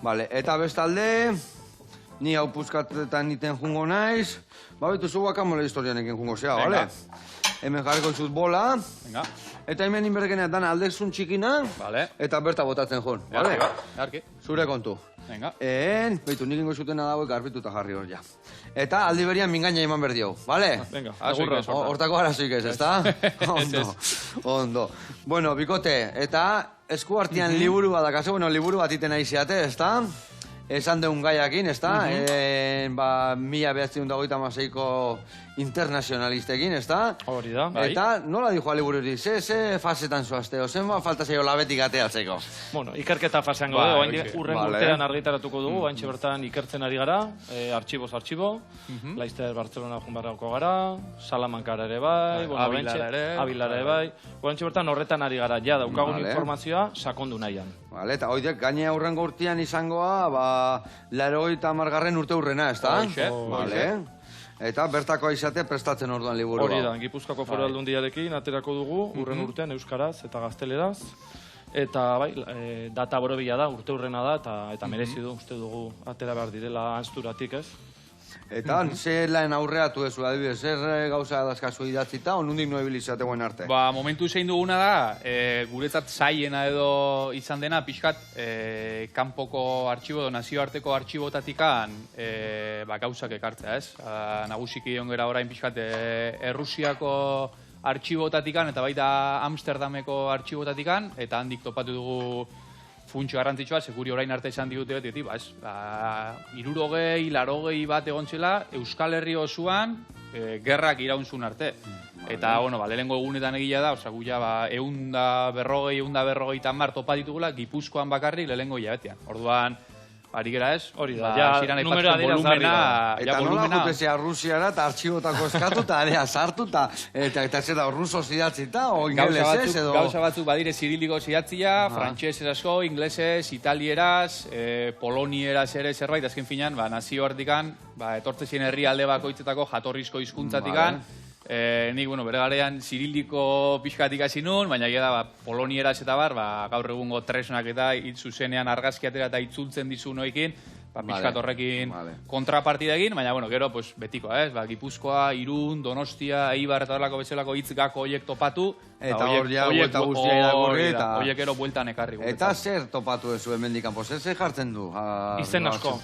Vale, eta bestalde, ni hau puzkatetan iten jungo naiz, betu guakamole historianekin jungo zea, bale? Hemen jarriko izut bola, eta hemen inbergenetan aldezun txikina, eta berta botatzen joan, bale? Zure kontu. Beitu, nik ingo zutena dagoek garbituta jarri hor ja. Eta aldi berian mingaina eman berdi hau, bale? Hortako arazoik ez, ezta? Ondo. Bueno, bikote, eta esku artean liburu bat dakazu, bueno, liburu bat iten aizeate, ezta? Esan deun gaiakin, ezta? 1986ko internazionalistekin, ezta? Hori da, bai. Eta nola dijo alibururi, ze fasetan zoazte, ozen falta zeio labetik ateatzeko? Bueno, ikerketa fasean gaude, urren urtean argitaratuko dugu, baintxe bertan ikertzen ari gara, artxiboz artxibo, Laizter Bartzelona junbarrauko gara, Salamankara ere bai, Abilara ere bai, baintxe bertan horretan ari gara, ja daukagun informazioa sakondu nahian. Eta hoidek, gaine aurrengo urtean izangoa, 80. urte urrena, ezta? Eta bertako izate prestatzen orduan liburua. Hori da, Gipuzkoako Foru Aldundiarekin aterako dugu, urren urtean euskaraz eta gazteleraz. Eta bai, data borobila da, urte urrena da, eta merezi du, uste dugu, atera behar direla anzturatik, ez? Eta zer laen aurreatu ezu, adibidez, zer gauza dazkazu idatzita, o nundik noebilizategoen arte? Momentu zein duguna da, guretzat zaiena edo izan dena, pixkat, kanpoko artxibo edo nazioarteko artxibotatikan gauzak ekartzea, ez? Nagusiki ongera orain pixkat, Errusiako artxibotatikan, eta baita Amsterdameko artxibotatikan, eta handik topatu dugu funtxo garrantzitsua, seguri orain arte esan digute beti, 60, 80 bat egontzela, Euskal Herri osoan gerrak iraunzun arte. Eta, lehenengo egunetan egila da, gu ja, 140 mar topa ditugula, Gipuzkoan bakarrik lehenengo hilabetean. Orduan, ari gera ez? Hori da, ja, numero adierazgarri da. Eta nola jutezea Rusiara eta artxibotako eskatu eta area sartu eta zeta ruso zidatzita o ingelesez edo... Gauza batzuk badire ziriliko zidatzia, frantxezez asko, inglesez, italieraz, polonieraz ere zerbait, azken finan, nazio artikan, etortzezien herri alde bakoitzetako jatorrizko hizkuntzatikan, nik, bere garean ziriliko pixkatik hasi nun, baina da, polonieraz eta gaur egungo tresnak eta zuzenean argazkiatera eta itzultzen dizu noikin, pixkat horrekin kontrapartida egin, baina, gero, betikoa, ez? Gipuzkoa, Irun, Donostia, Eibar eta horrelako bezalako hitz gako horiek topatu, eta hor ja, buelta guztia irakurri, eta... Horiek ero bueltan ekarri. Eta zer topatu ezu hemendikan, zer jartzen du? Izen asko,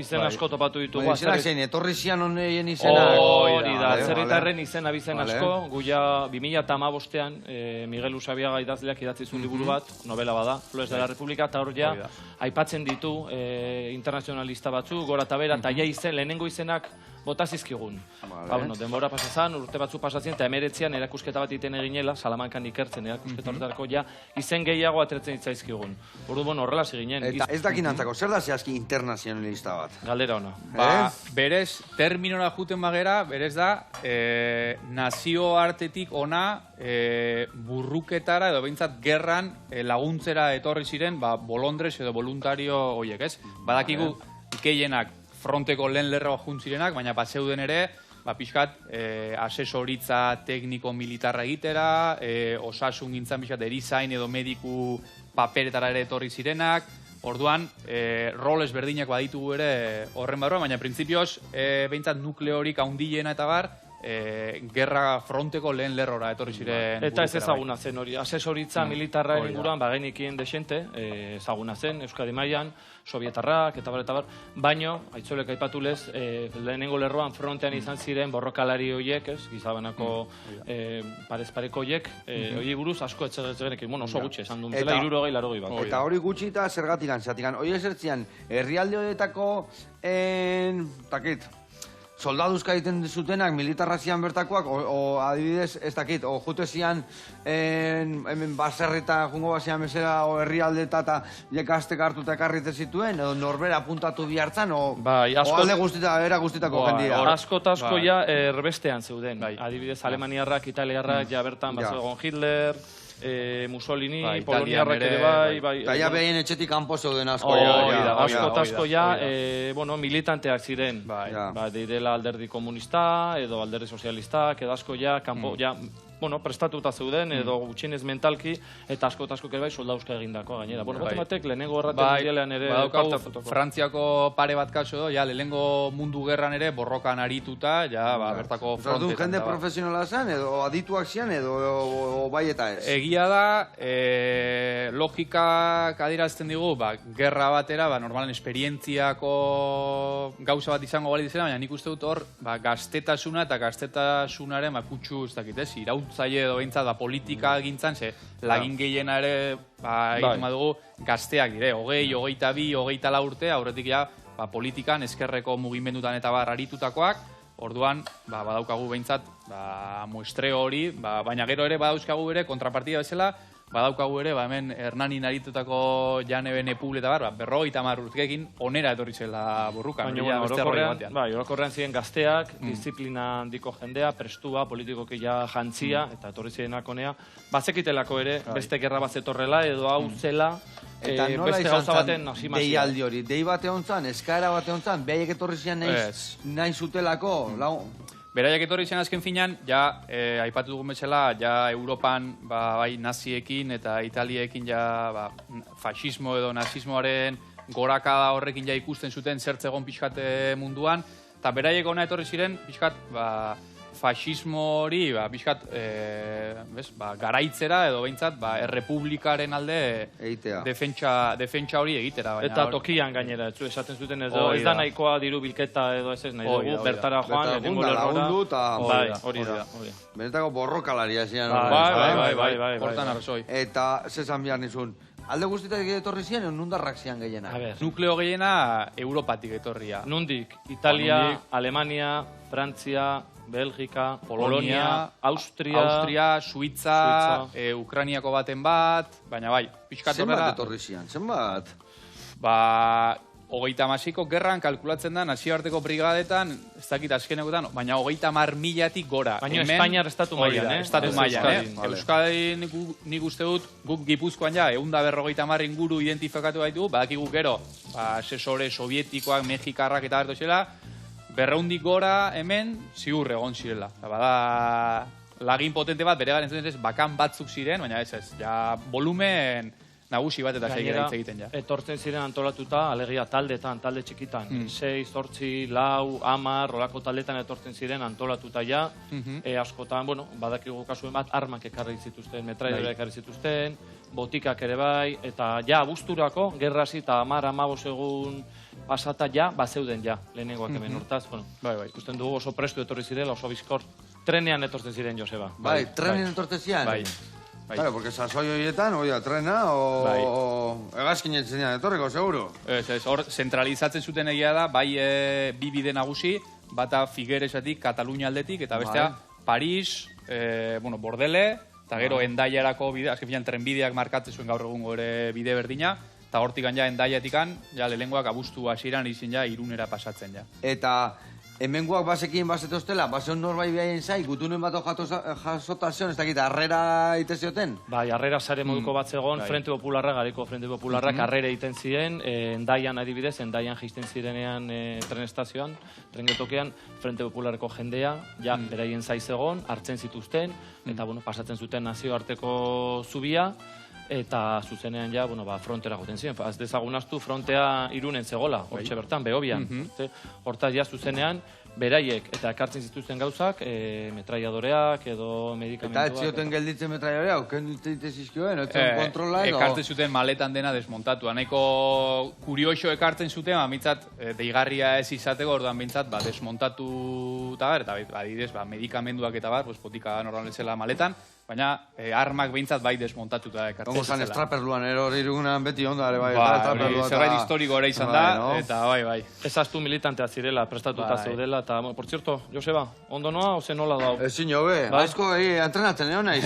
izen asko topatu ditugu. Izen zein, etorri zian honeien izenak? Hori da, zerritarren izen abizen asko, guia 2015an Miguel Usabiaga idazleak idatzi zuen liburu bat, novela bada, Flores de la República, eta hor ja, aipatzen ditu internazionalista batzu, gora eta bera, eta ja izen, lehenengo izenak bota zizkigun. Denbora pasazan, urte batzu pasazien, eta 19an erakusketa bat iten eginela, Salamankan ikertzen erakusketa horretarako ja, izen gehiago atretzen itzaizkigun. Orduan horrela ziginen. Eta ez dakin antzako, zer da zehazki internazionalista bat? Galdera ona. Berez, terminora juten bagera, berez da, nazio artetik ona burruketara edo behintzat gerran laguntzera etorri ziren bolondrez edo voluntario horiek, ez? Badakigu gehienak fronteko lehen lerroa juntzirenak, baina zeuden ere, pixkat, asesoritza tekniko-militarra egitera, osasun gintzan pixkat, erizain edo mediku paperetara ere etorri zirenak, orduan, roles berdinak baditugu ere horren barruan, baina printzipioz, behintzat nukleorik haundileena eta bar, gerra fronteko lehen lerrora etorri ziren. Eta ez ezaguna zen hori, asesoritza militarra inguruan bagenikien desente, ezaguna zen, Euskadi mailan, Sovietarrak, eta bar, baino, aitzolek aipatulez, lehenengo lerroan frontean izan ziren borrokalari horiek, gizabanako parezpareko horiek, hori buruz asko etxegenekin, oso gutxe, esan duen zela, 60 bat. Eta hori gutxita zergatikan, hori esertzian, herrialde horietako, soldaduzka egiten zutenak, militarra zian bertakoak, o adibidez, ez dakit, o jute zian baserrita jungo bazian bezala, o herrialdeta eta jekaztek hartuta ekarritzen zituen, edo norbera apuntatu bihartzan, o alde guztitako jendia. Asko eta asko ja erbestean zeuden. Adibidez, Alemaniarrak, Italiarrak, ja bertan, bazegon Hitler, Mussolini, Poloniarrak ere bai. Eta ja behin etxetik kanpo zeuden asko. Asko eta asko ja, militanteak ziren. Direla alderdi komunista, edo alderdi sozialistak, edo asko ja, kanpo, ja, prestatuta zeuden, edo gutxienez mentalki, eta asko ere bai soldauska egindako gainera. Bueno, batek lehenengo gerrate mundialean ere parte hartuko. Frantziako pare bat kaso, lehenengo mundu gerran ere borrokan arituta, bertako frontetan. Jende profesionala zen, edo adituak zian, edo bai eta ez? Egia da, logikak adierazten digu, gerra batera, normalen esperientziako gauza bat izango bali dizela, baina nik uste dut hor, gaztetasuna eta gaztetasunaren kutsu, ez dakit ez, irautzaile edo behintzat, politika gintzan, lagin gehiena ere, egiten badugu, gazteak dire, 20, 22, 24 urte, aurretik ja, politikan, ezkerreko mugimendutan eta aritutakoak, orduan, badaukagu behintzat, muestreo hori, baina gero ere badauzkagu ere, kontrapartida bezala, badaukagu ere, hemen Hernanin aritutako Jane Bene Puble eta 50 urteekin onera etorri zela borrukan. Baina, orokorrean ziren gazteak, disiplina handiko jendea, prestua, politikoki ja jantzia, eta etorri zirenak honea, bazekitelako ere, beste gerra bat zetorrela, edo hau zela, eta nola izan zen deialdi hori? Dei bate hontzan, eskaera bate hontzan, behaiek etorri ziren nahi zutelako? Beraiek etorri zen azken finan, aipatu dugun bezala, Europan bai naziekin eta Italiekin fascismo edo nazismoaren gorakada horrekin ikusten zuten zertzegon pixkat munduan, eta beraiek ona etorri ziren pixkat fascismo hori garaitzera edo behintzat errepublikaren alde defentsa hori egitera. Eta tokian gainera, esaten zuten edo ez da nahikoa diru bilketa edo ez nahi dugu, bertara joan, lehenengo lerrora. Hori da. Benetako borrokalaria zian. Bai. Hortan arrazoi. Eta zezan behar nizun, alde guztietak etorri zian, nundarrak zian gehiena? Nukleo gehiena Europatik etorria. Nundik? Italia, Alemania, Frantzia, Belgika, Polonia, Austria, Suitza, Ukrainiako baten bat, baina bai, pixkat horrela... Zenbat etorri zian? Zenbat? 36ko gerran kalkulatzen da nazioarteko brigadetan, ez dakit azkenekotan, baina 30.000-tik gora. Baina Espainiar estatu mailan, Estatu mailan, Euskadi nik uste dut, guk Gipuzkoan 150 inguru identifikatu baitugu, badakigu gero, asesore sovietikoak, mexikarrak eta hartu zela, 200 gora hemen ziur egon zirela. Bada lagin potente bat, bere garen zuten bakan batzuk ziren, baina ez, volumen nagusi bat eta segira hitz egiten ja. Etortzen ziren antolatuta, alegia taldetan, talde txikitan. 6, 8, 4, 10, rolako taldetan etortzen ziren antolatuta ja. Askotan, badakigu kasuen bat, armak ekarri zituzten, metraidora ekarri zituzten, botikak ere bai, eta ja, abuzturako, gerrasi eta 10-15 egun pasata ja, zeuden ja, lehenengoak hemen hortaz. Ikusten dugu oso prestu etorri zirela, oso bizkor, trenean etortzen ziren, Joseba. Bai, trenean etortzen ziren? Bai. Claro, porque sasoi horietan, trena, o egazkin etzenean etorriko, seguro? Hor, zentralizatzen zuten egia da, bai bi bide nagusi, bata Figueresatik, Katalunia aldetik, eta bestea Paris, Bordele, eta gero Endaiarako bide, azken finan trenbideak markatzen zuen gaur egungo ere bide berdina, eta hortikan Endaiatikan, lehengoak abuztu hasieran izin Irunera pasatzen ja. Eta hemengoak basekien bazetoztela, baseon norbait behaien zai, gutunen bat jasotazion, ez dakit, arrera ite zioten? Bai, arrera sare moduko bat zegoen, Frente Popularra, gareko Frente Popularrak arrera iten ziren, Endaian adibidez, Endaian jaisten zirenean tren estazioan, tren getokean, Frente Popularreko jendea, beraien zai zegoen, hartzen zituzten, eta pasatzen zuten nazioarteko zubia, eta zuzenean frontera goten ziren. Ez dezagunaztu frontea Irunen zegola, hortxe bertan, Behobian. Hortaz zuzenean, beraiek eta ekartzen zituzten gauzak, metraiadoreak edo medikamentuak. Eta ez zioten gelditzen metraiadoreak, kendu zizkioen, etzen kontrola edo? Ekartzen zuten maletan dena desmontatu. Nahiko kurioso ekartzen zuten, mitzat, deigarria ez izateko, orduan bintzat, desmontatu eta adidez, medikamenduak eta botika normalezela maletan, baina armak behintzat bai desmontatuta ekartzen zela. Ongo zan estraperluan, hori irugunan beti ondare, bai. Zerbait historiko ere izan da, eta bai. Ezaztu militantea zirela, prestatuta zeudela, eta, por cierto, Joseba, ondo noa, oze nola dau? Ezin jo, asko entrenatzen egon naiz,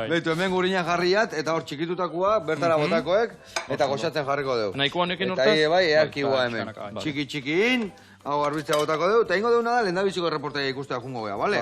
Beitu, hemen gurinan jarriat, eta hor txikitutakoa, bertara botakoek, eta goxatzen jarriko deu. Nahikoa nekin hortaz? Eta bai, earkigua hemen. Txiki-txikin, hau garbitza botako deu, eta ingo deuna da, lendabiziko reportaia ikustea jungo gea, bale?